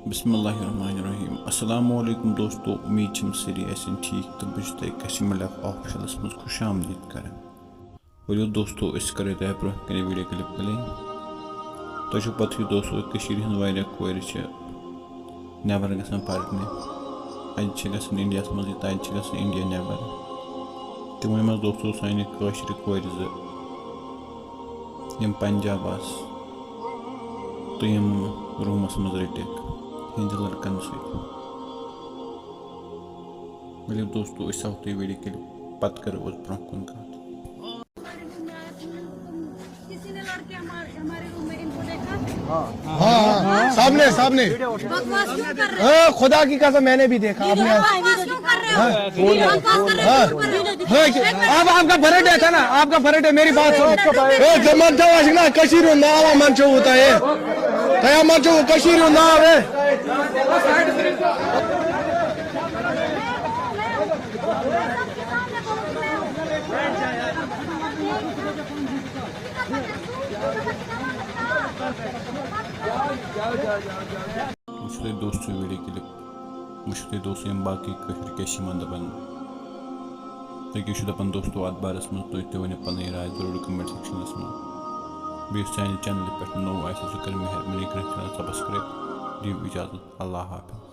बिस्मिल्लाहिर्रहमानिर्रहीम। अस्सलामुअलैकुम दोस्तों, उम्मीद छम सारी ऐसे ठीक तो बस कश्मीर लैब ऑफिशियल्स मज खुश आमदीद कर वो दोस्तों करे तह ब्रो कने वीडियो क्लिप प्ले तुझे पता दोस्तों हंद कोर नबर ग परने अज इंडिया मज अज इंडिया नबर तिमो मज दोस्तों सान कोर पंजाब आस तो रूमस मज रटिक हिंद लड़कन सो दोस्तों तुम वीडियो क्लिप पत करो ब्रो कुन कत हाँ, सामने सामने खुदा की कसम मैंने भी देखा। आपने अब आपका बर्थडे था ना, आपका बर्थडे मेरी बात सुनो। जमन था ना कशीर नाव मन चो होता है तया मन चो कशीर नाव है। मुझे दोस्तों वीडियो क्लिप मुझे दोस्तों बाकी दपान तुम दपान दोस्तों अत बारस मज तुम वन पन राय जरूर कमेंट सेक्शनस मज बीस चैनल पे नौ आए सो कर मेहरबानी कर सब्सक्राइब दिव इजाजत। अल्लाह हाफिज़।